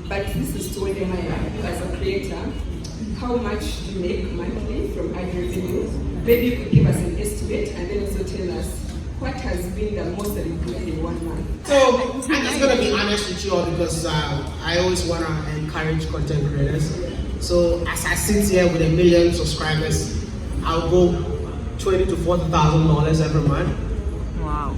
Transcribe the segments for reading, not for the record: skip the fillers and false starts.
but this is to Wode Maya as a creator. How much do you make monthly from ad revenue? Maybe you could give us an estimate and then also tell us what has been the most that you've made in 1 month. So I'm just gonna be honest with you all because I always wanna encourage content creators. So as I sit here with 1 million subscribers, I'll go $20,000 to $40,000 every month. Wow.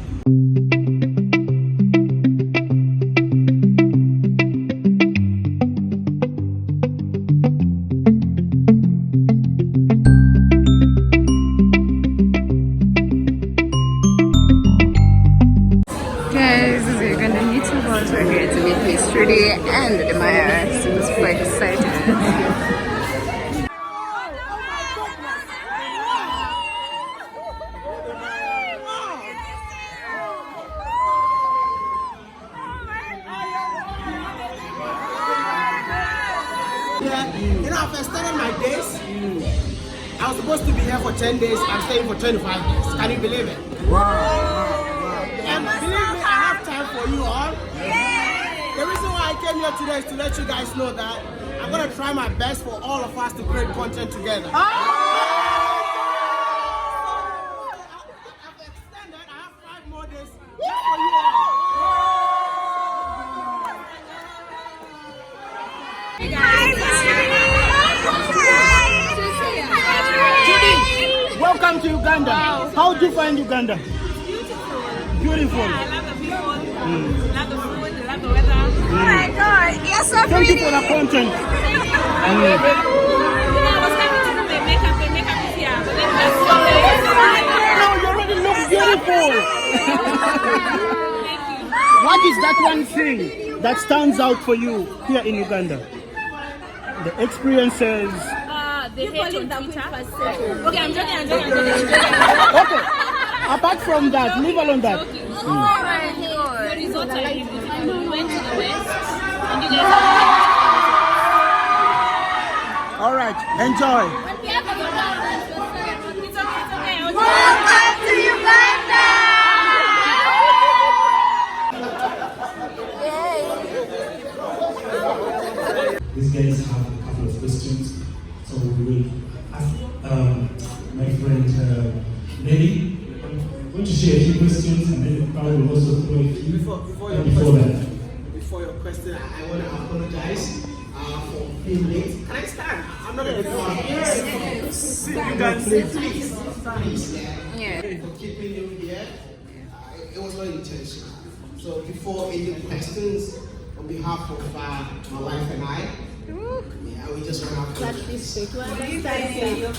Guys, this is Ugandan YouTubers. We're here to meet Miss Trudy and Wode Maya Earns. I'm super excited. Yeah, you know, after started my days, I was supposed to be here for 10 days. I'm staying for 25 days. Can you believe it? And believe me, I have time for you all. The reason why I came here today is to let you guys know that I'm going to try my best for all of us to create content together. I've extended, I have 5 more days just for you all. Hey guys, Welcome to Uganda. Wow. How do you find Uganda? Beautiful. I love the people, love the food, love the weather. oh my god, you're so Thank you pretty. for the content. I was coming to do my makeup, is here. But then No, you already look beautiful. thank you. What is that one thing that stands out for you here in Uganda? The experiences. They hate on Twitter. Okay, I'm joking. Okay. Apart from that, leave alone that. Oh my The god. resort I lived in, we went to the west, and you guys All right, enjoy. It's okay. Welcome to Uganda. These guys have a couple of questions, so we will ask my friend Nelly. I'm going to share a few questions and then I will also throw a few Before your question, I want to apologize for being late. Can I stand? I'm not going to go. Yes. You can sit, please. Yeah. For keeping you here, it was not intentional. So before any questions, on behalf of my wife and I, we just want to apologize.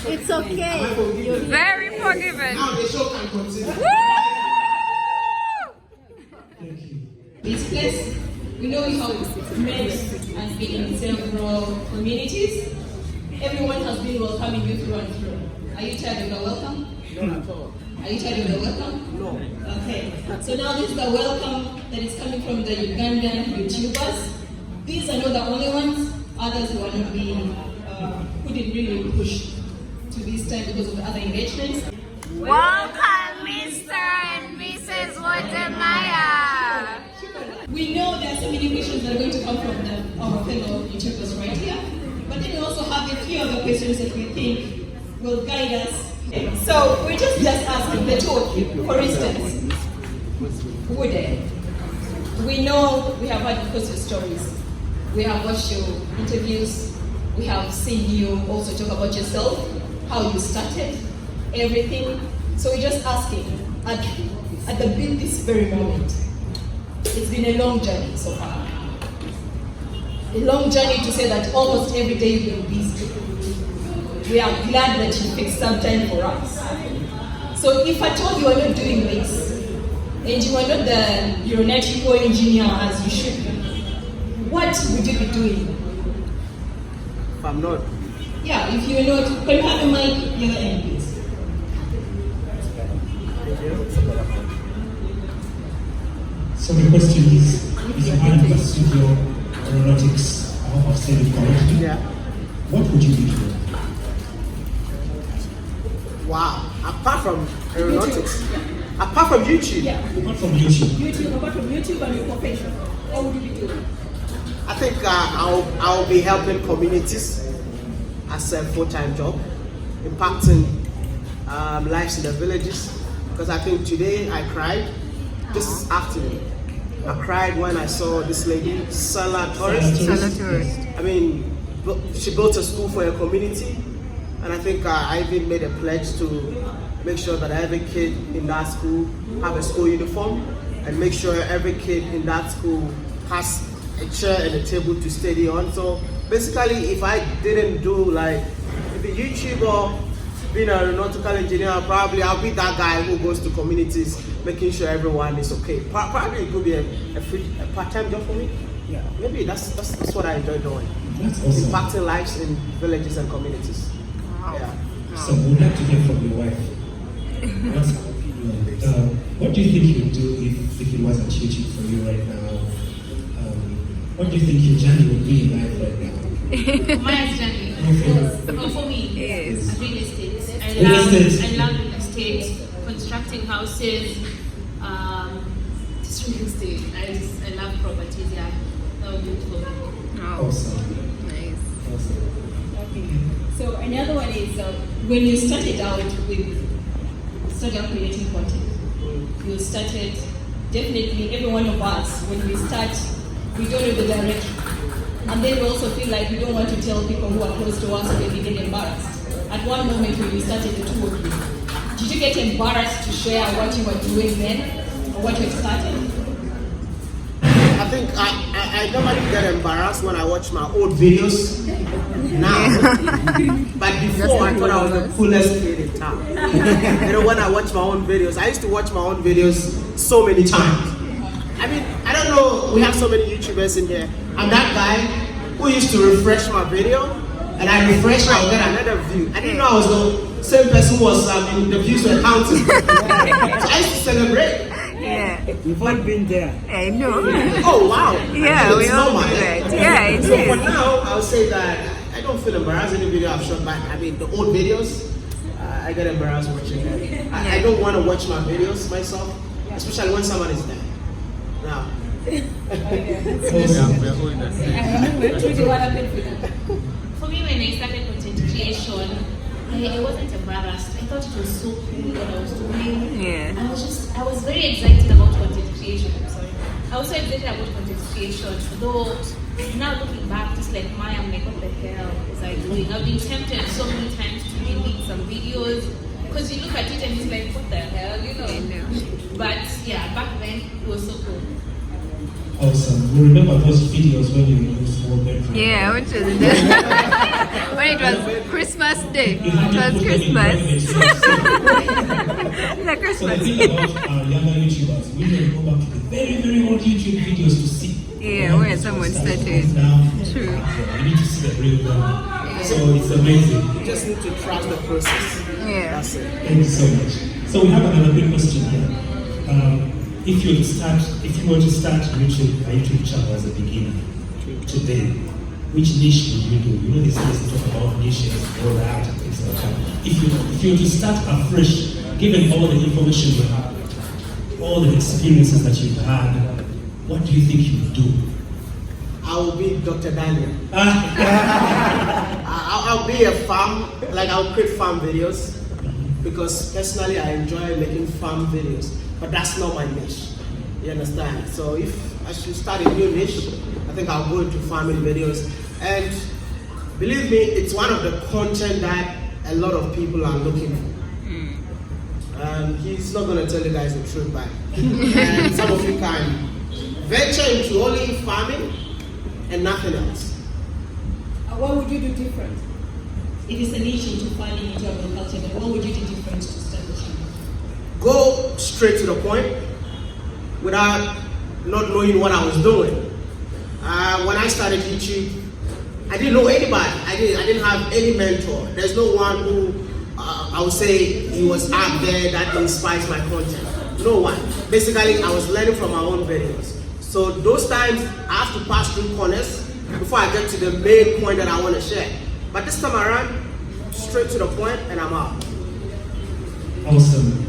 It's okay. Am I forgiven? Very forgiving. Now the show can continue. Thank you. This place, we know we have met and been in several communities. Everyone has been welcoming you through and through. Are you tired of the welcome? Not at all. Are you tired of the welcome? No. Okay. So now this is the welcome that is coming from the Ugandan YouTubers. These are not the only ones. Others who are not being, who didn't really push to this time because of the other engagements. Welcome, Mr. and Mrs. Wode Maya. We know there are so many questions that are going to come from our fellow YouTubers right here, but then we also have a few other questions that we think will guide us. So we're just asking the two of you. For instance, Wode, we know we have heard, of course, your stories. We have watched your interviews. We have seen you also talk about yourself, how you started, everything. So we're just asking, at this very moment, it's been a long journey so far. A long journey to say that almost every day you've been busy. We are glad that you fixed some time for us. So if at all you are not doing this, and you are not the aeronautical engineer as you should be, what would you be doing? If I'm not. Yeah, if you're not, can you have a mic the other end, please? So the question is you had pursued your aeronautics, I hope I've said it correctly. Yeah. What would you be doing? Wow. Apart from aeronautics. Apart from YouTube. Yeah. Apart from YouTube. Apart from YouTube and your profession, what would you be doing? I think I'll be helping communities as a full-time job, impacting lives in the villages. Because I think today I cried, this afternoon. I cried when I saw this lady, Salah Tourist. I mean, she built a school for her community, and I think I even made a pledge to make sure that every kid in that school have a school uniform, and make sure every kid in that school has a chair and a table to study on. So basically, if I didn't do like, if a YouTuber, being an aeronautical engineer, probably I'll be that guy who goes to communities, making sure everyone is okay. Probably it could be a part-time job for me. Yeah, maybe that's what I enjoy doing. That's awesome. Impacting lives in villages and communities. Wow. Yeah. So we'd like to hear from your wife. What do you think you'd do if it wasn't YouTube for you right now? What do you think your journey would be in life right now? Maya's journey. For me, Yes. real estate. I Real estate. love real estate, constructing houses, just real estate. I love properties. Yeah, that would be beautiful. Oh, Awesome. nice. Awesome. Okay. So another one is when you started out creating content. You started, definitely every one of us, when we start, we don't know the direction. And then we also feel like we don't want to tell people who are close to us, or we get embarrassed. At one moment when you started the two of you, did you get embarrassed to share what you were doing then, or what you had started? I think I normally get embarrassed when I watch my old videos now. But before, I thought I was the coolest kid in town. You know, when I watch my own videos, I used to watch my own videos so many times. I mean, I don't know, we have so many YouTubers in here. I'm that guy who used to refresh my video, and I refresh, I'll get another view. I didn't know I was the same person who was, the views were counting. So I used to celebrate. Yeah. You've all been there. I know. Oh wow! Yeah, we all do normal. that. Yeah, it So for is. now, I'll say that I don't feel embarrassed in the video I've shot back. I mean, the old videos, I get embarrassed watching them. I don't want to watch my videos myself, especially when someone is there. Now. Trudy, what happened for you? For me, when I started content creation, I wasn't embarrassed. I thought it was so cool what I was doing. Yeah. I was very excited about content creation. I'm sorry. I was so excited about content creation. Though now looking back, just like Maya, I'm like, what the hell was I doing? I've been tempted so many times to delete some videos because you look at it and it's like, what the hell, you know? But yeah, back then it was so cool. Awesome. We remember those videos when you were in small bedroom. Yeah, which is when it was Christmas Day. It was Christmas. The So Christmas. the thing about younger YouTubers, we can go back to the very, very old YouTube videos to see. Yeah, where someone started. True. You need to see the real one. So it's amazing. You just need to trust the process. Yeah. That's it. Thank you so much. So we have another quick question here. If you were to start a YouTube channel as a beginner today, which niche would you do? You know, these days talk about niches, all that, and things like that. If you were to start afresh, given all the information you have, all the experiences that you've had, what do you think you would do? I will be Dr. Daniel. I'll be a farm, like I'll create farm videos, because personally I enjoy making farm videos, but that's not my niche. You understand? So if I should start a new niche, I think I'll go into farming videos. And believe me, it's one of the content that a lot of people are looking for. He's not going to tell you guys the truth, but and some of you can venture into only farming and nothing else. What would you do different? If it's a niche into farming, into agriculture, then what would you do different to start the channel? Go straight to the point without not knowing what I was doing. When I started YouTube, I didn't know anybody. I didn't have any mentor. There's no one who I would say he was out there that inspires my content. No one. Basically, I was learning from my own videos. So those times, I have to pass through corners before I get to the main point that I want to share. But this time around, straight to the point, and I'm out. Awesome.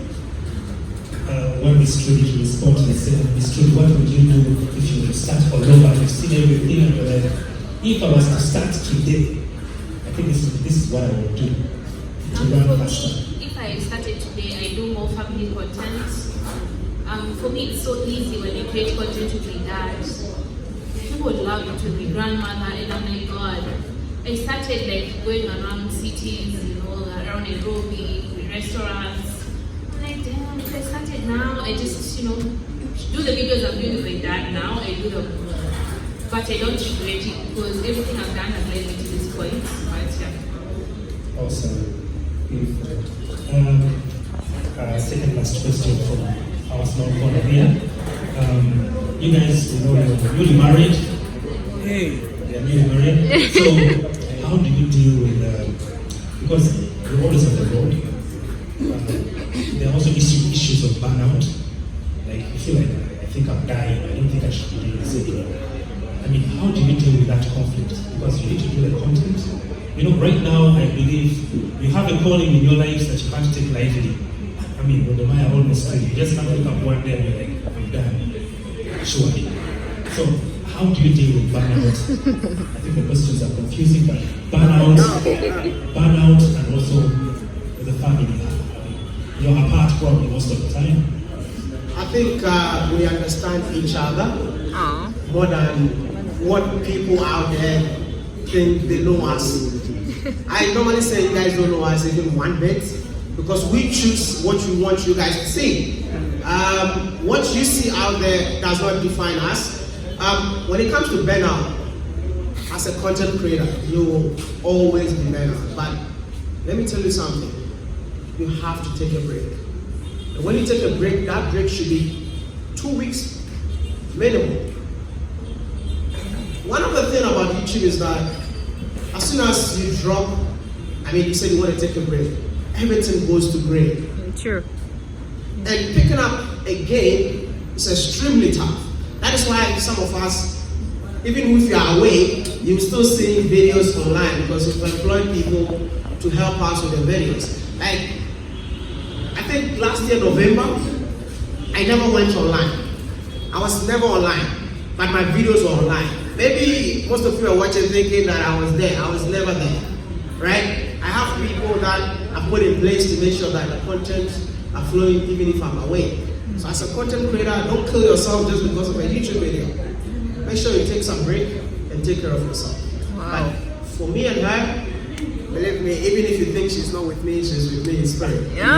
want Miss Trudy to respond to this. Miss Trudy, what would you do if you were to start all over? You've seen everything and you're like, if I was to start today, I think this is what I would do to run faster. If I started today, I do more family content. For me, it's so easy when I create content with my dad. People would love it with my grandmother, and I'm like, God. I started like going around cities, around Nairobi, restaurants. I'm like, damn, if I started now, I just, do the videos I'm doing with my dad now, I do them. But I don't regret it because everything I've done has led me to this point. But yeah. Awesome. Beautiful. Second last question from our small corner here. You guys, you're newly married. Hey. You're newly married. So, how do you deal with, because you're always on the road, there are also issues of burnout. Like, you feel like, I think I'm dying, I don't think I should be doing this anymore. I mean, how do you deal with that conflict? Because you need to do the content. Right now, I believe you have a calling in your lives that you can't take lightly. I mean, Wode Maya almost said, you just have to look up one day and you're like, I'm done. Surely. So, how do you deal with burnout? I think the questions are confusing, but burnout, and also the family. You're apart probably most of the time. I think we understand each other more than what people out there think they know us. I normally say you guys don't know us even one bit because we choose what we want you guys to see. What you see out there does not define us. When it comes to burnout, as a content creator, you will always be burnout. But let me tell you something. You have to take a break. And when you take a break, that break should be 2 weeks minimum. One of the things about YouTube is that as soon as you drop, you said you want to take a break, everything goes to gray. True. And picking up again is extremely tough. That is why some of us, even if you are away, you're still seeing videos online because we've employed people to help us with the videos. Like, I think last year, November, I never went online. I was never online, but my videos were online. Maybe most of you are watching thinking that I was there. I was never there, right? I have people that I put in place to make sure that the content are flowing even if I'm away. So as a content creator, don't kill yourself just because of a YouTube video. Make sure you take some break and take care of yourself. Wow. But for me and her, believe me, even if you think she's not with me, she's with me in spirit. Yeah.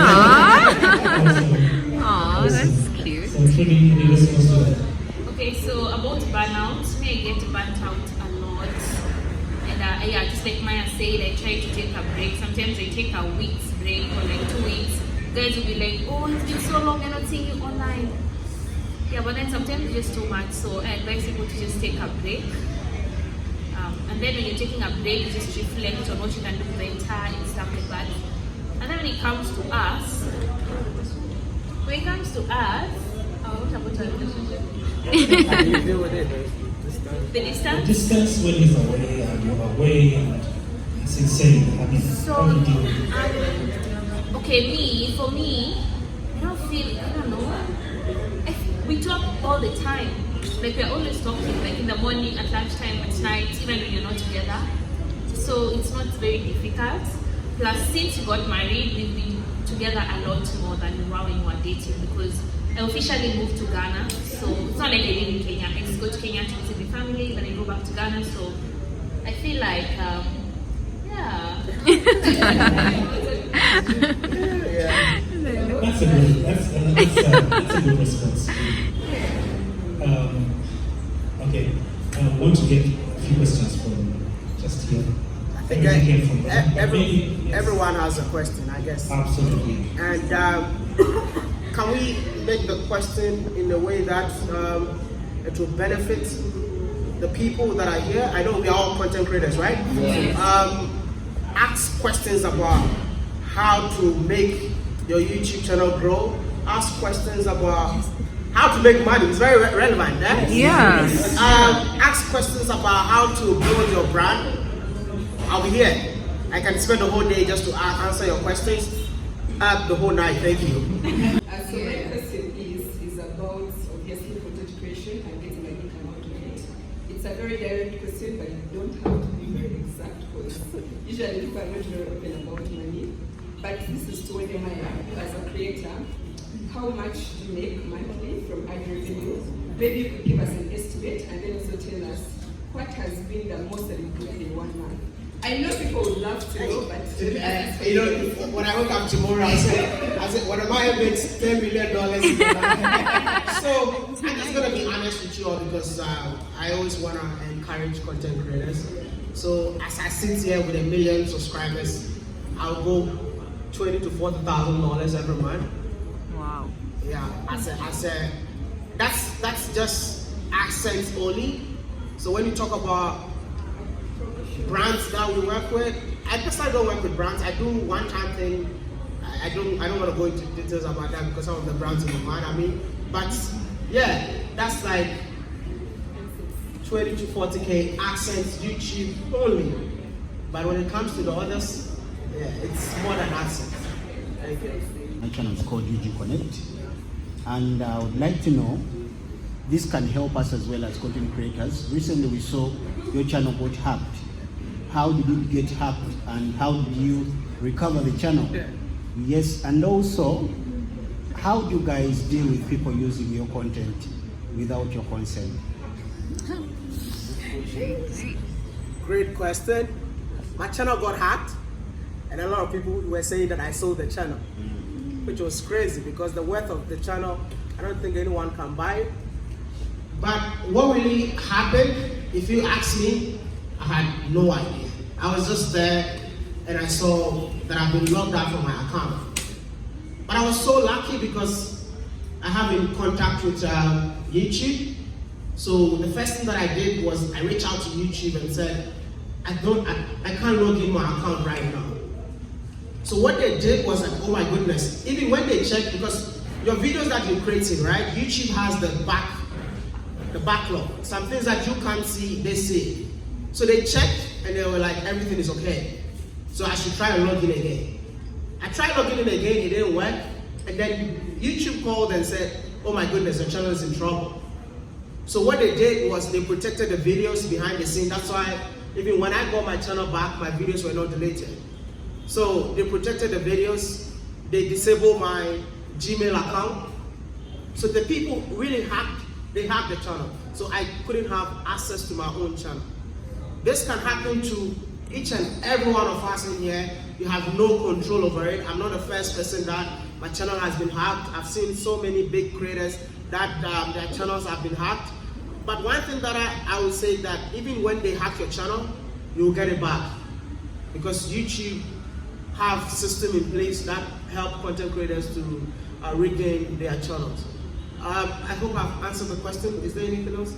Aw, that's cute. So, Trudy, any response to that? Okay, so about burnout, me, I get burnt out a lot. And just like Maya said, I try to take a break. Sometimes I take a week's break or like 2 weeks. Guys will be like, oh, it's been so long, I'm not seeing you online. Yeah, but then sometimes it's just too much. So I advise people to just take a break. And then when you're taking a break, you just reflect on what you can do better and stuff like that. And then when it comes to us, what about our relationship? How do you deal with it? The distance? The distance when he's away and you're away and it's insane. How do you deal with it? Okay, for me, I don't know. We talk all the time. Like we're always talking, like in the morning, at lunchtime, at night, even when you're not together. So it's not very difficult. Plus, since we got married, we've been together a lot more than when we were dating because I officially moved to Ghana. So it's not like I live in Kenya. I just go to Kenya to visit my family, then I go back to Ghana. So I feel like, yeah. That's a good response. Okay, I want to get a few questions from just here. Everyone has a question, I guess. Absolutely. And can we make the question in a way that it will benefit the people that are here? I know we are all content creators, right? Yes. Ask questions about how to make your YouTube channel grow. Ask questions about how to make money. It's very relevant, eh? Yeah. Ask questions about how to build your brand. I'll be here. I can spend the whole day just to answer your questions. The whole night. Thank you. So my question Usually people are not very open about money, but this is to Wode Maya as a creator. How much do you make monthly from ad revenue? Maybe you could give us an estimate and then also tell us what has been the most that you've made in 1 month. I know people would love to know, but you know, when I wake up tomorrow, I said, Wode Maya makes $10 million. So I'm just gonna be honest with you all because I always wanna encourage content creators. So as I sit here with 1 million subscribers, I'll go $20,000 to $40,000 every month. Wow. Yeah, that's just accents only. So when you talk about brands that we work with, I personally don't work with brands. I do one-time thing. I don't want to go into details about that because some of the brands in the mind. I mean, but yeah, that's like 20 to 40K accents, YouTube only. But when it comes to the others, yeah, it's more than accents. Thank you. My channel is called UG Connect, and I would like to know, this can help us as well as content creators. Recently we saw your channel got hacked. How did it get hacked and how did you recover the channel? Yes, and also, how do you guys deal with people using your content without your consent? Great question. My channel got hacked, and a lot of people were saying that I sold the channel, which was crazy because the worth of the channel, I don't think anyone can buy it. But what really happened, if you ask me, I had no idea. I was just there and I saw that I've been logged out from my account. But I was so lucky because I have in contact with YouTube. So the first thing that I did was I reached out to YouTube and said, I can't log in my account right now. So what they did was like, oh my goodness, even when they checked, because your videos that you're creating, right? YouTube has the backlog. Some things that you can't see, they see. So they checked and they were like, everything is okay. So I should try and log in again. I tried logging in again, it didn't work. And then YouTube called and said, oh my goodness, your channel is in trouble. So what they did was they protected the videos behind the scene. That's why even when I got my channel back, my videos were not deleted. So they protected the videos, they disabled my Gmail account. So the people really hacked the channel. So I couldn't have access to my own channel. This can happen to each and every one of us in here. You have no control over it. I'm not the first person that my channel has been hacked. I've seen so many big creators that their channels have been hacked. But one thing that I would say that even when they hack your channel, you'll get it back. Because YouTube have system in place that help content creators to regain their channels. I hope I've answered the question. Is there anything else?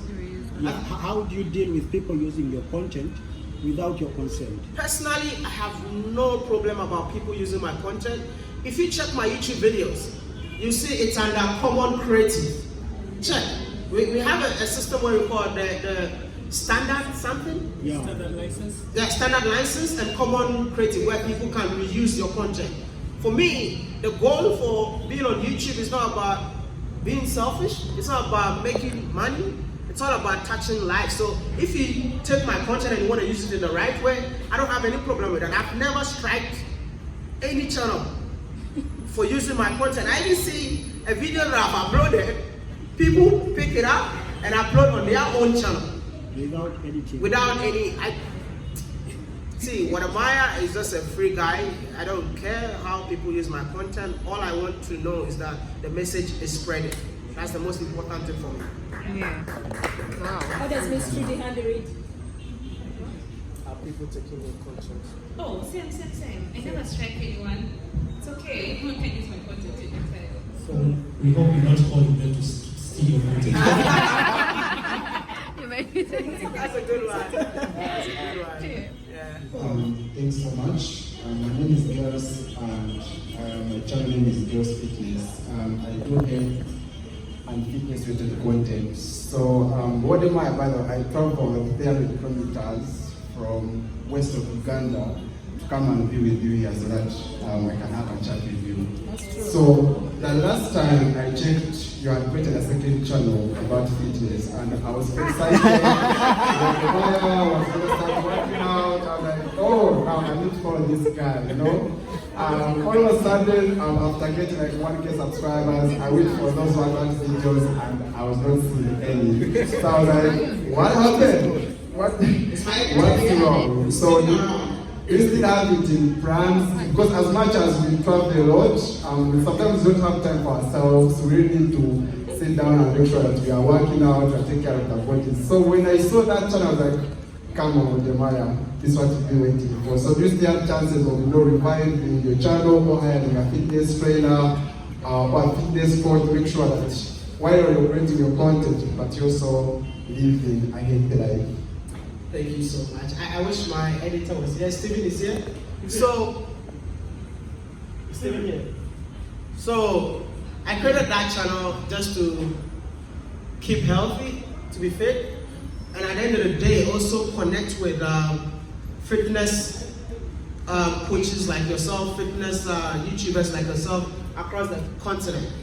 Yeah. How do you deal with people using your content without your consent? Personally, I have no problem about people using my content. If you check my YouTube videos, you see it's under common creative. Check. We have a system where we call the standard something? Yeah. Standard license? Yeah, standard license and common creative where people can reuse your content. For me, the goal for being on YouTube is not about being selfish. It's not about making money. It's all about touching lives. So if you take my content and you want to use it in the right way, I don't have any problem with that. I've never striked any channel for using my content. I even see a video that I've uploaded, people pick it up and upload on their own channel. Without editing. Without any, see, Wode Maya is just a free guy. I don't care how people use my content. All I want to know is that the message is spreading. That's the most important thing for me. Yeah. Wow. How does Miss Trudy handle it? Are people taking your content? Oh, same. I never strike anyone. It's okay. Everyone can use my content anytime. So we hope you're not calling them to steal your content. That's a good one. That's a good one. Yeah. Thanks so much. My name is Girls and my channel name is Girls Fitness. I do health and fitness related content. So Wode Maya, by the way, I traveled 300 kilometers from west of Uganda to come and be with you here so that I can have a chat with you. So the last time I checked, you had created a second channel about fitness and I was excited. Wode Maya was going to start working out. I was like, oh, now I need to follow this guy, you know. All of a sudden, after getting like 1K subscribers, I wait for those 100 videos and I was not seeing any. So I was like, what happened? What's wrong? So we still have it in plans, because as much as we travel a lot, sometimes we don't have time for ourselves. We really need to sit down and make sure that we are working out and take care of the bodies. So when I saw that channel, I was like, come on, Wode Maya, this is what you've been waiting for. So do you still have chances of reviving your channel or hiring a fitness trainer or a fitness coach to make sure that while you're creating your content, but you also live in a healthy life? Thank you so much. I wish my editor was here. Steven is here. So, Steven here. So, I created that channel just to keep healthy, to be fit, and at the end of the day, also connect with fitness coaches like yourself, fitness YouTubers like yourself across the continent.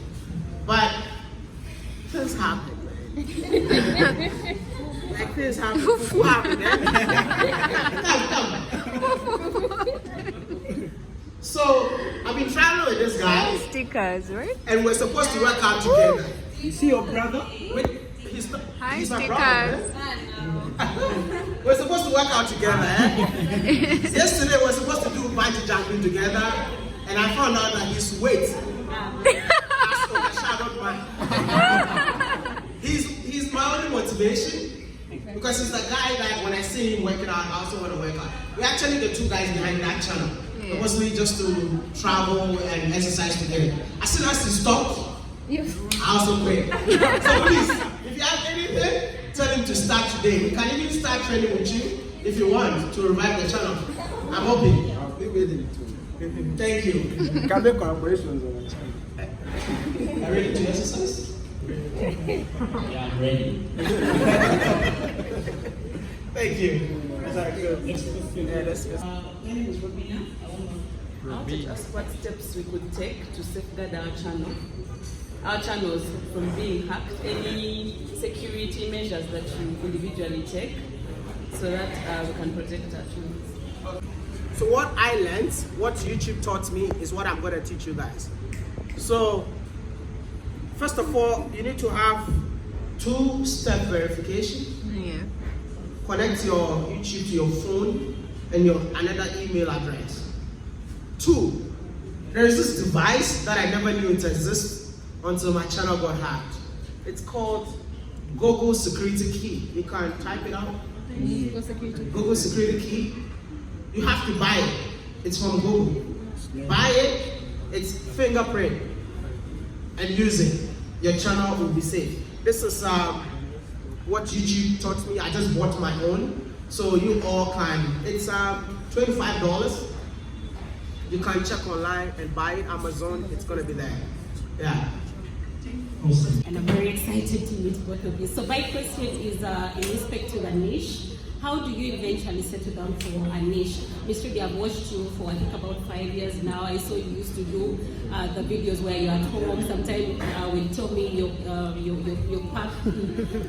But things happen, man. Like this happen. What happened, Come. So I've been traveling with this guy. Stickers, right? And we're supposed to work out together. You see your brother? He's my brother. We're supposed to work out together, Yesterday we're supposed to do bungee jumping together, and I found out that his weight has overshadowed mine. He's my only motivation. Because he's the guy that when I see him working out, I also want to work out. We're actually the two guys behind that channel. It was really just to travel and exercise together. As soon as he stopped, I also quit. So please, if you have anything, tell him to start today. We can even start training with you if you want to revive the channel. I'm open. I'll be waiting too. Thank you. You can make collaborations on the channel. Are you ready to exercise? Yeah, I'm ready. Thank you. My name is Robina. I want to ask what steps we could take to safeguard our channels from being hacked. Any security measures that you individually take so that we can protect our channels. So what I learned, what YouTube taught me, is what I'm going to teach you guys. So first of all, you need to have two-step verification. Yeah. Connect your YouTube to your phone and your another email address. 2, there is this device that I never knew it exists until my channel got hacked. It's called Google Security Key. You can type it out. Google Security Key. You have to buy it. It's from Google. Buy it. It's fingerprint and use it. Your channel will be safe. This is what YouTube taught me. I just bought my own, so you all can. It's $25. You can check online and buy it. Amazon. It's gonna be there. Yeah. Awesome. And I'm very excited to meet both of you. So my question is in respect to the niche. How do you eventually settle down for a niche? Mr. Trudy, I've watched you for I think about 5 years now. I saw you used to do the videos where you're at home. Sometimes when you told me your pack,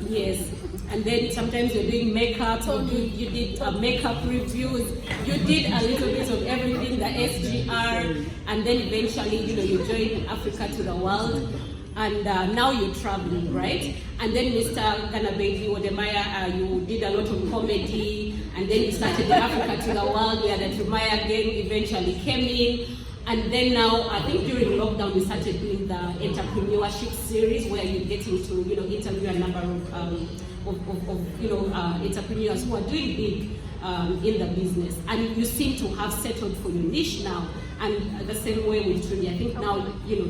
yes. And then sometimes you're doing makeup. You did makeup reviews. You did a little bit of everything, the SGR, and then eventually you joined Africa to the World. And now you're traveling, right? And then Mr. Ghana Baby, Wode Maya, you did a lot of comedy, and then you started the Africa to the World, where the Wode Maya gang eventually came in. And then now, I think during lockdown, you started doing the entrepreneurship series, where you're getting to, interview a number of entrepreneurs who are doing big in the business. And you seem to have settled for your niche now. And the same way with Trudy, I think now,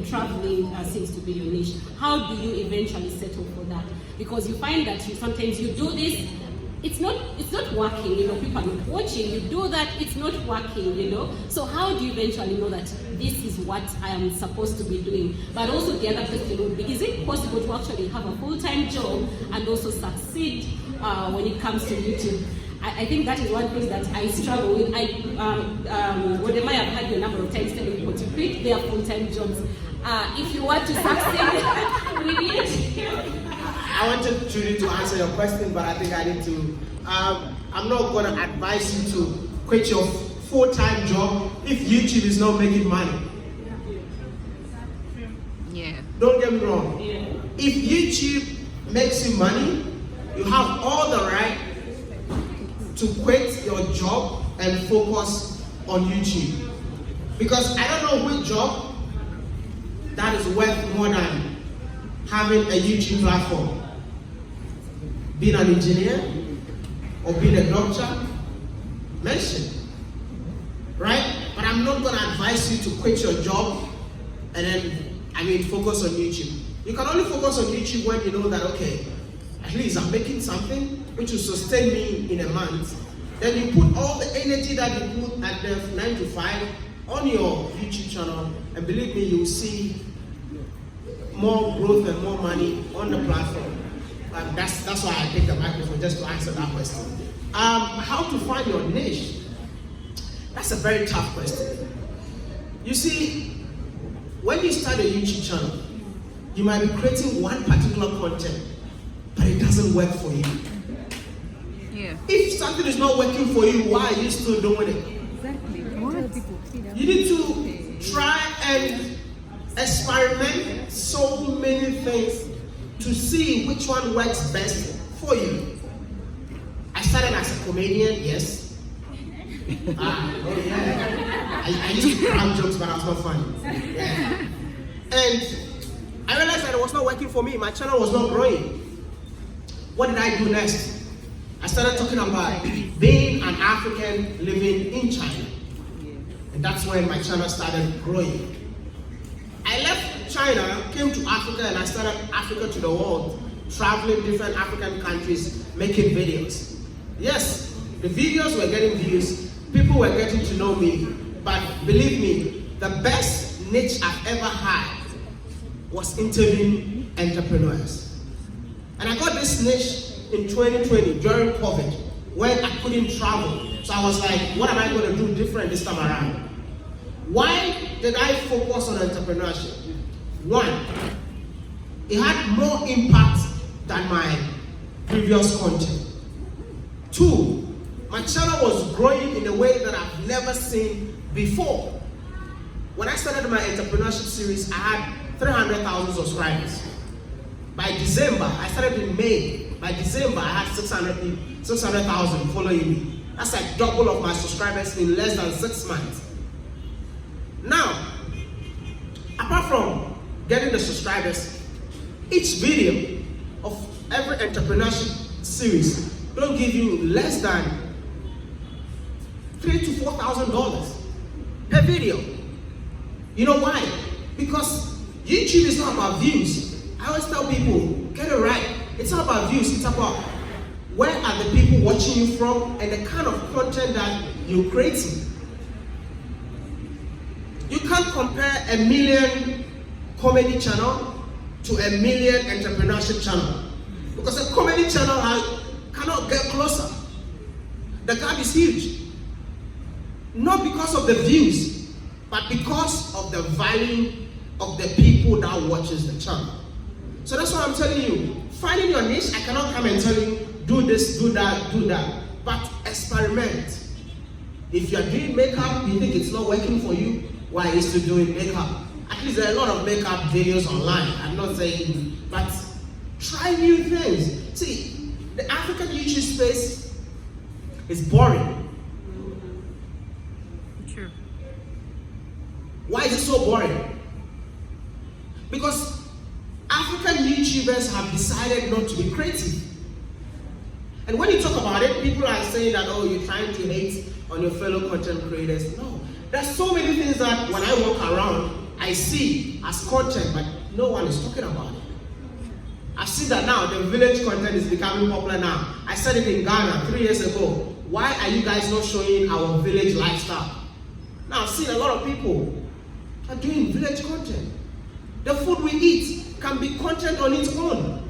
traveling seems to be your niche. How do you eventually settle for that? Because you find that sometimes you do this, it's not working, people are not watching, you do that, it's not working, So how do you eventually know that this is what I am supposed to be doing? But also the other question would be, is it possible to actually have a full-time job and also succeed when it comes to YouTube? I think that is one thing that I struggle with. Wode Maya, I've had you a number of times telling people to quit their full-time jobs. If you want to succeed with it. I wanted Trudy to answer your question, but I think I need to. I'm not going to advise you to quit your full-time job if YouTube is not making money. Yeah. Don't get me wrong. If YouTube makes you money, you have all the right to quit your job and focus on YouTube. Because I don't know which job that is worth more than having a YouTube platform. Being an engineer or being a doctor, mention, right? But I'm not going to advise you to quit your job and then, focus on YouTube. You can only focus on YouTube when you know that, okay, at least I'm making something which will sustain me in a month. Then you put all the energy that you put at the 9 to 5 on your YouTube channel, and believe me, you will see more growth and more money on the platform. That's why I take the microphone, just to answer that question. How to find your niche? That's a very tough question. You see, when you start a YouTube channel, you might be creating one particular content, but it doesn't work for you. Yeah. If something is not working for you, why are you still doing it? Exactly. What? You need to try and experiment so many things to see which one works best for you. I started as a comedian, yes. I used to cram jokes, but I was not funny. Yeah. And I realized that it was not working for me. My channel was not growing. What did I do next? I started talking about being an African living in China. And that's when my channel started growing. I left China, came to Africa, and I started Africa to the world, traveling different African countries, making videos. Yes, the videos were getting views, people were getting to know me, but believe me, the best niche I've ever had was interviewing entrepreneurs. And I got this niche in 2020 during COVID when I couldn't travel. So I was like, what am I going to do different this time around? Why did I focus on entrepreneurship? One, it had more impact than my previous content. Two, my channel was growing in a way that I've never seen before. When I started my entrepreneurship series, I had 300,000 subscribers. By December, I started in May. By December, I had 600,000 following me. That's like double of my subscribers in less than 6 months. Now, apart from getting the subscribers, each video of every entrepreneurship series don't give you less than $3,000 to $4,000 per video. You know why? Because YouTube is not about views. I always tell people, get it right. It's not about views, it's about where are the people watching you from and the kind of content that you're creating. You can't compare a million comedy channel to a million entrepreneurship channel. Because a comedy channel cannot get closer. The gap is huge. Not because of the views, but because of the value of the people that watches the channel. So that's why I'm telling you, finding your niche, I cannot come and tell you, do this, do that, do that. But experiment. If you're doing makeup, you think it's not working for you, why are you still doing makeup? At least there are a lot of makeup videos online. I'm not saying, but try new things. See, the African YouTube space is boring. True. Why is it so boring? Because African YouTubers have decided not to be creative. And when you talk about it, people are saying that, oh, you're trying to hate on your fellow content creators. No, there's so many things that when I walk around, I see as content, but no one is talking about it. I've seen that now, the village content is becoming popular now. I said it in Ghana 3 years ago. Why are you guys not showing our village lifestyle? Now I've seen a lot of people are doing village content. The food we eat can be content on its own.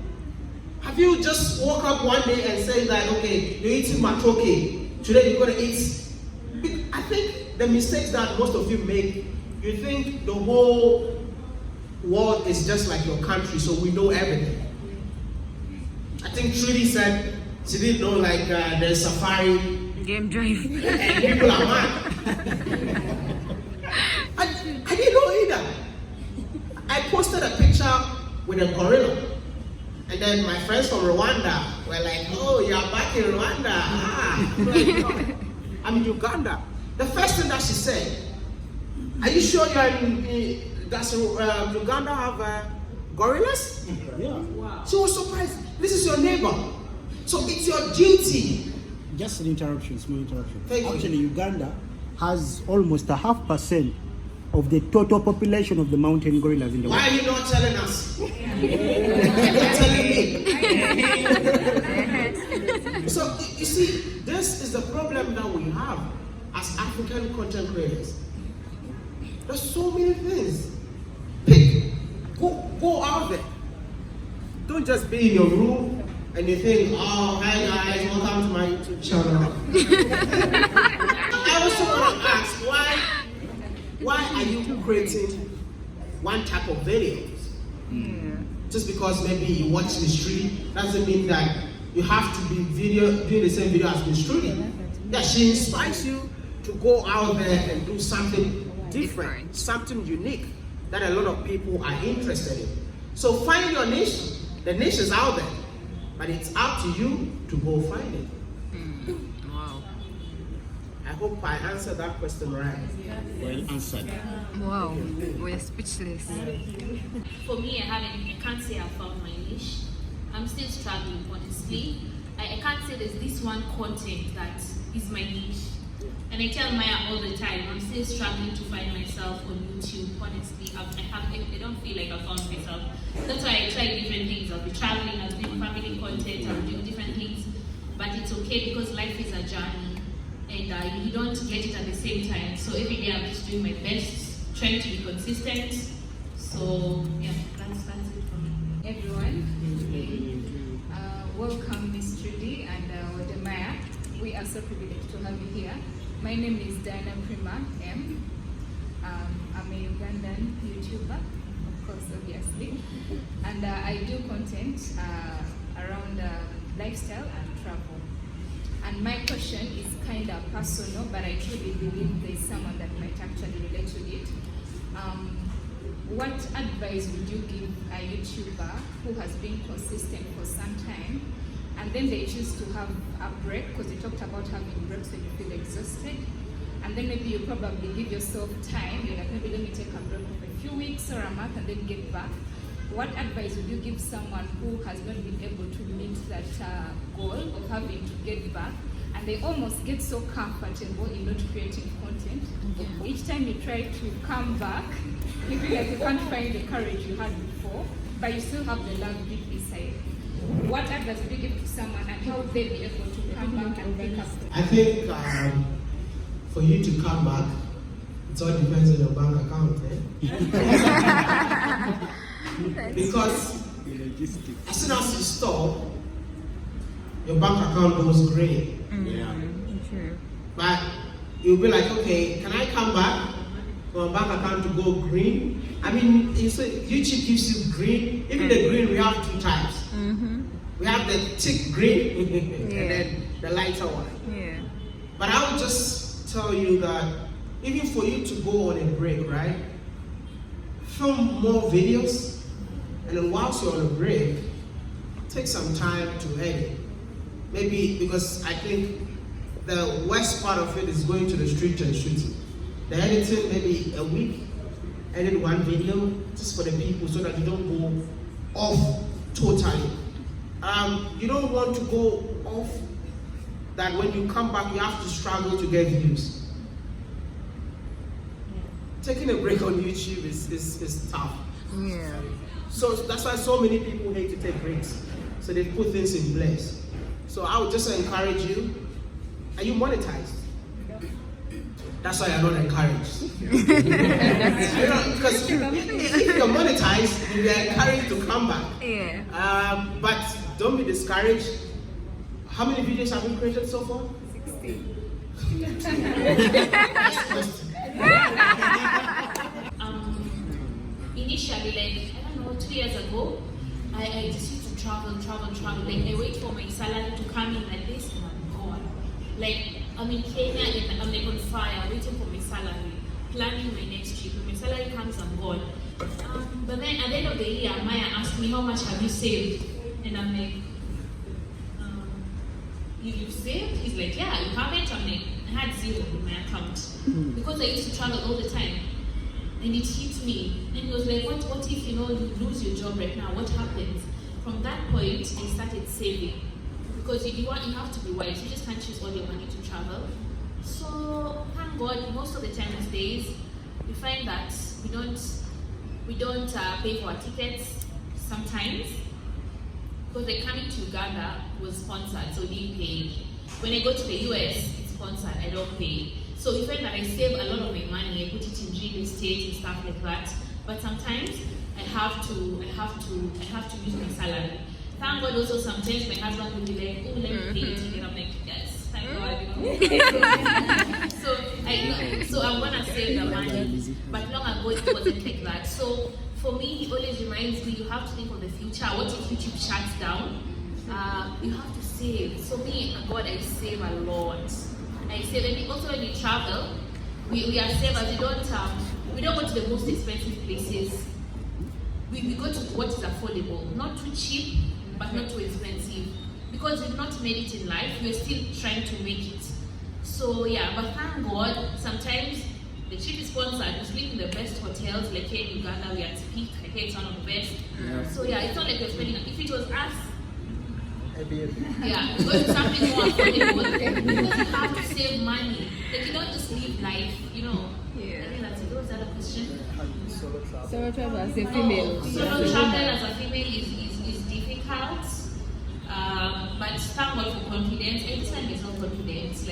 Have you just woke up one day and said that, okay, you're eating matoke, today you're going to eat? I think the mistakes that most of you make, you think the whole world is just like your country, so we know everything. I think Trudy said she didn't know like there's safari. Game drive. And people are mad. I didn't know either. I posted a picture with a gorilla. And then my friends from Rwanda were like, oh, you're back in Rwanda. Ah. I'm in Uganda. The first thing that she said, are you sure you're does Uganda have gorillas? Yeah. Wow. She was surprised. This is your neighbor. So it's your duty. Just an interruption, small interruption. Thank you. Actually, Uganda has almost 0.5% of the total population of the mountain gorillas in the world. Why are you not telling us? You're not telling me. So, you see, this is the problem that we have as African content creators. There's so many things. Go out there. Don't just be in your room and you think, oh, hi guys, welcome to my YouTube channel. I also want to ask, why are you creating one type of videos? Just because maybe you watch Miss Trudy doesn't mean that you have to be doing the same video as Miss Trudy. Yeah, she inspires you to go out there and do something different, something unique that a lot of people are interested in. So find your niche. The niche is out there, but it's up to you to go find it. Wow. I hope I answered that question right. Well answered. Wow. We're speechless. For me, I can't say I found my niche. I'm still struggling, honestly. I can't say there's this one content that is my niche. And I tell Maya all the time, I'm still struggling to find myself on YouTube. Honestly, I don't feel like I found myself. That's why I try different things. I'll be traveling, I'll do family content, I'll do different things. But it's okay because life is a journey. And you don't get it at the same time. So every day I'm just doing my best, trying to be consistent. So yeah, that's it for me. Everyone, welcome Miss Trudy and Wode Maya. We are so privileged to have you here. My name is Diana Prima M. I'm a Ugandan YouTuber, of course, obviously. And I do content around lifestyle and travel. And my question is kind of personal, but I truly believe there's someone that might actually relate to it. What advice would you give a YouTuber who has been consistent for some time, and then they choose to have a break, because you talked about having breaks when you feel exhausted, and then maybe you probably give yourself time, you're like, maybe let me take a break of a few weeks or a month and then get back. What advice would you give someone who has not been able to meet that goal of having to get back, and they almost get so comfortable in not creating content? Each time you try to come back, you feel like you can't find the courage you had before, but you still have the love deep inside. What advice would you give to someone, and how would they be able to come back and pick up? I think for you to come back, it all depends on your bank account. Because as soon as you stop, your bank account goes green. Yeah. True. But you'll be like, okay, can I come back for my bank account to go green? I mean, YouTube gives you green. Even the green, we have two types. We have the thick green and then the lighter one. Yeah. But I would just tell you that even for you to go on a break, right? Film more videos, and then whilst you're on a break, take some time to edit. Maybe because I think the worst part of it is going to the street and shooting. The editing, maybe a week, edit one video just for the people so that you don't go off totally. You don't want to go off that when you come back you have to struggle to get views. Taking a break on YouTube is tough. Yeah. So that's why so many people hate to take breaks. So they put things in place. So I would just encourage you. Are you monetized? That's why I'm not encouraged. Because if you're monetized, you'll be encouraged to come back. Yeah. But don't be discouraged. How many videos have you created so far? 16. Initially, like, I don't know, 2 years ago, I just used to travel. Like, I wait for my salary to come in like this, and I'm gone. Like, I'm in Kenya and I'm like on fire, waiting for my salary, planning my next trip. When my salary comes, I'm gone. But then at the end of the year, Maya asked me, how much have you saved? And I'm like, you've saved? He's like, yeah, you haven't? I'm like, I had zero in my account. Because I used to travel all the time. And it hit me. And he was like, what if, you lose your job right now? What happens? From that point, I started saving. Because you have to be wise. You just can't choose all your money to travel. So, thank God, most of the time these days, we find that we don't pay for our tickets sometimes. Because like coming to Uganda was sponsored, so we didn't pay. When I go to the US, it's sponsored, I don't pay. So we find that I save a lot of my money, I put it in real estate and stuff like that. But sometimes I have to use my salary. Thank God also sometimes my husband will be like, oh, let me pay it. And I'm like, yes, thank God, So I'm gonna save the money. But long ago it wasn't like that. So for me, he always reminds me, you have to think of the future. What if YouTube shuts down? You have to save. So me, God, I save a lot. I save, and also when we travel, we are savers. We don't go to the most expensive places. We go to what is affordable, not too cheap, but not too expensive. Because we've not made it in life, we're still trying to make it. So yeah, but thank God, sometimes the trip is sponsored. We sleep in the best hotels, like here in Uganda, we are at peak, like here it's one of the best. Yeah. So yeah, it's not like we're spending, if it was us, yeah, go to something more affordable, because you have to save money. Like you don't just live life, Yeah. I think that's it. What was the other question? Solo travel as a female. Solo travel as a female is difficult. But thank God for confidence. Every time there's no confidence,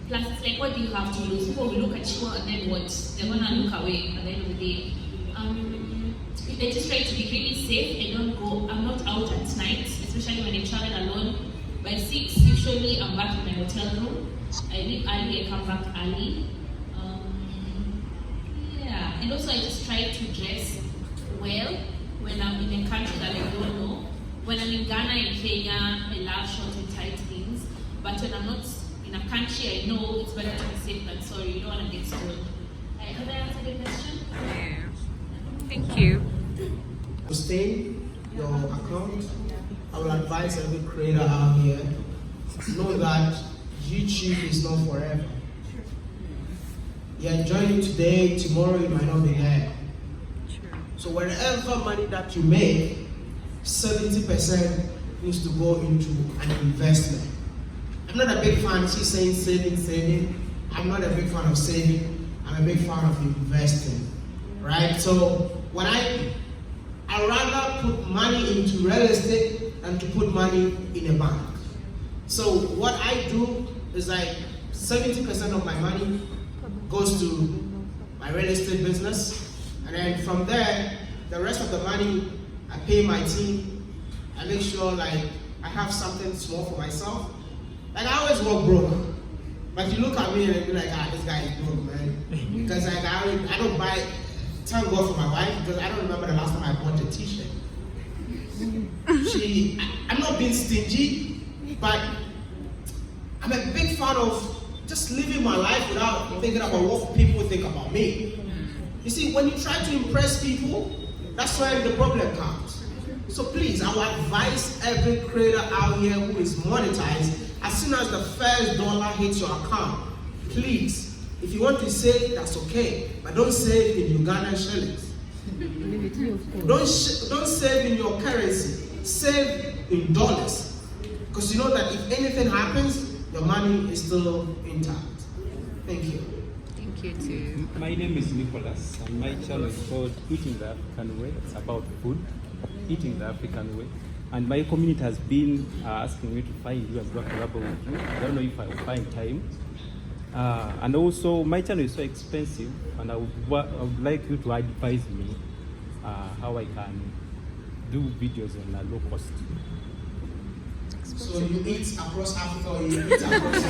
plus it's like, what do you have to lose? People will look at you and then what? They're gonna look away at the end of the day. I just try to be really safe. I'm not out at night, especially when I travel alone. By 6, usually I'm back in my hotel room. I leave early, I come back early. Yeah, and also I just try to dress well when I'm in a country that I don't know. When I'm in Ghana and Kenya, I love short and tight things. But when I'm not in a country I know, it's better to be safe than sorry. You don't want to get stoned. Have I answered the question? Yeah. Thank you. To stay your account, I will advise every creator out here, know that YouTube is not forever. You're enjoying it today, tomorrow you might not be there. So wherever money that you make, 70% needs to go into an investment. I'm not a big fan of saying saving. I'm not a big fan of saving. I'm a big fan of investing, right? So when I rather put money into real estate than to put money in a bank. So what I do is 70% of my money goes to my real estate business, and then from there, the rest of the money, I pay my team. I make sure I have something small for myself. I always work broke, but you look at me and you be like, this guy is broke, man. Because I don't buy. Thank God for my wife, because I don't remember the last time I bought a t-shirt. I'm not being stingy, but I'm a big fan of just living my life without thinking about what people think about me. You see, when you try to impress people, that's where the problem comes. So please, I will advise every creator out here who is monetized, as soon as the first dollar hits your account, please, if you want to save, that's okay, but don't save in Ugandan shillings. Don't save in your currency, save in dollars. Because you know that if anything happens, your money is still intact. Thank you. Thank you too. My name is Nicholas, and my channel is called Eating the African Way. It's about food, eating the African way. And my community has been asking me to find you as well, collaborate with you. I don't know if I will find time. And also, my channel is so expensive, and I would like you to advise me how I can do videos on a low cost. So you eat across Africa, or you eat across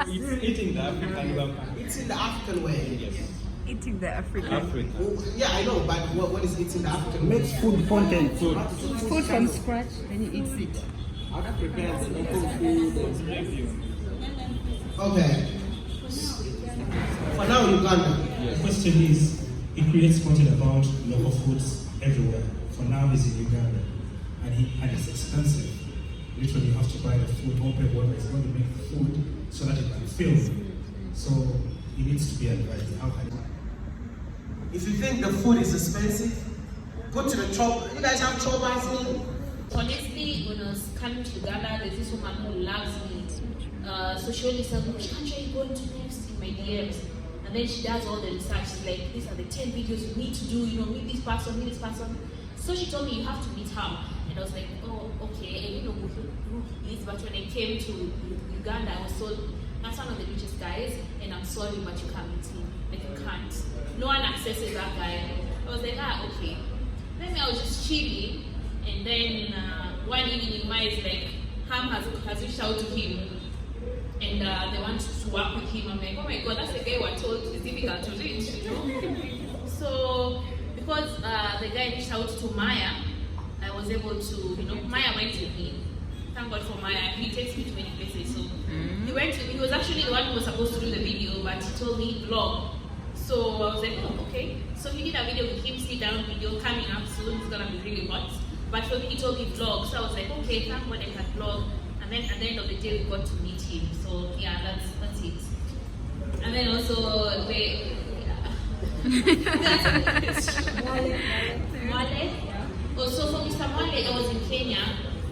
It's eating the African way. Eating the African way. Yes. Eating the African. Well, yeah, I know, but what is eating the African way? Makes food content. Food from scratch, then you eat it. Africans, local food, Okay. For now, Uganda. The question is, he creates content about local foods everywhere. For now, he's in Uganda, and it's expensive. Literally, you have to buy the food, or pay whoever is going to make the food so that it can film. So he needs to be advised. How can If you think the food is expensive, go to the chop. You guys have choppers in? Honestly, when I was coming to Uganda, there's this woman who loves me. So she always says, which country are you going to next in my DMs? And then she does all the research. She's like, these are the 10 videos you need to do, meet this person, meet this person. So she told me you have to meet her. And I was like, oh, okay. I didn't know who he is, but when I came to Uganda, I was told, that's one of the richest guys, and I'm sorry, but you can't meet him. Like, you can't. No one accesses that guy. I was like, okay. Then I was just chilling, and then one evening, Maya is like, Ham has reached out to him, and they want to work with him. I'm like, oh my god, that's the guy who I told is difficult to reach, So, because the guy reached out to Maya, I was able to, Maya went with me. Thank God for Maya. He takes me to many places. So he was actually the one who was supposed to do the video, but he told me vlog. So I was like, oh, okay. So he did a video with him, sit down video coming up soon. It's gonna be really hot. But for me, he told me vlog. So I was like, okay, thank God I can vlog. And then at the end of the day, we got to meet him. So yeah, that's it. And then also Wale. Also for Mr. Wale, I was in Kenya.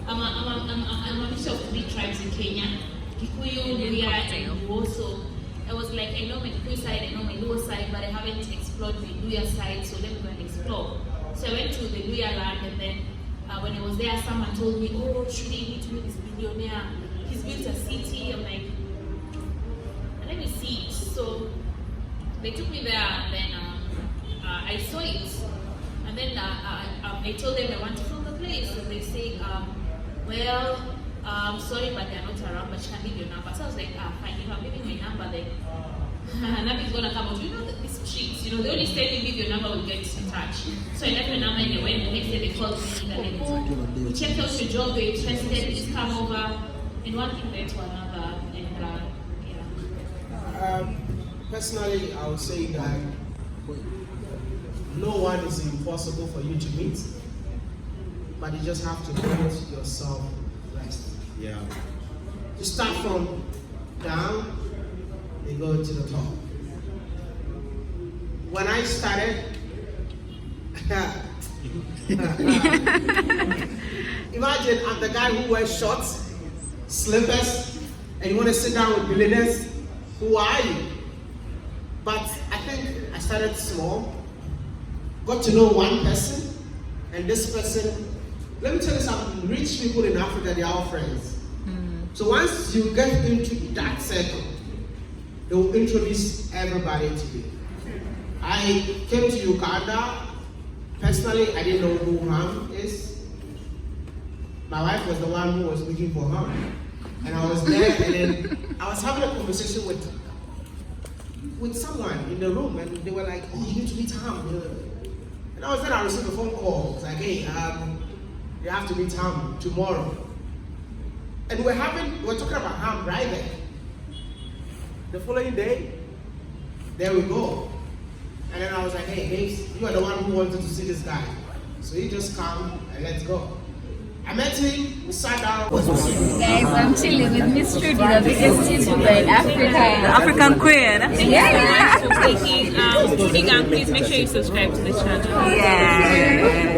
I'm a mixture of 3 tribes in Kenya: Kikuyu, Luhya, and Luo. So I was like, I know my Kikuyu side, I know my Luo side, but I haven't explored my Luhya side. So let me go and explore. So I went to the Luhya land, and then when I was there, someone told me, "Oh, Trudy, you need to meet this billionaire. He's built a city." I'm like, let me see it. So they took me there, and then I saw it. And then I told them I want to film the place, and they say, well, sorry, but they're not around, but you can leave your number. So I was like, fine, if I'm leaving my number, then nothing's gonna come out. These tricks, they only say you leave your number, we'll get in touch. So I left my number and they went. The next day they called me, they're like, oh, we checked out your job, you're interested, please come over. And one thing led to another, and Personally, I would say that no one is impossible for you to meet, but you just have to put yourself first. Yeah. You start from down, you go to the top. When I started, imagine I'm the guy who wears shorts, slippers, and you want to sit down with billionaires. Who are you? But I think I started small, got to know one person, and this person, let me tell you something, rich people in Africa, they are all friends. So once you get into that circle, they will introduce everybody to you. I came to Uganda, personally, I didn't know who Ham is. My wife was the one who was looking for Ham. And I was there, and then I was having a conversation with someone in the room, and they were like, oh, you need to meet Ham. And I was there, I received a phone call. It's like, hey, you have to meet Ham tomorrow. And we're talking about Ham right there. The following day, there we go. And then I was like, hey, babes, you are the one who wanted to see this guy. So you just come and let's go. I met him, we sat down. Guys, I'm chilling with Miss Trudy, the biggest YouTuber in Africa. The African queen. Yeah. Trudy, please make sure you subscribe to the channel. Yeah.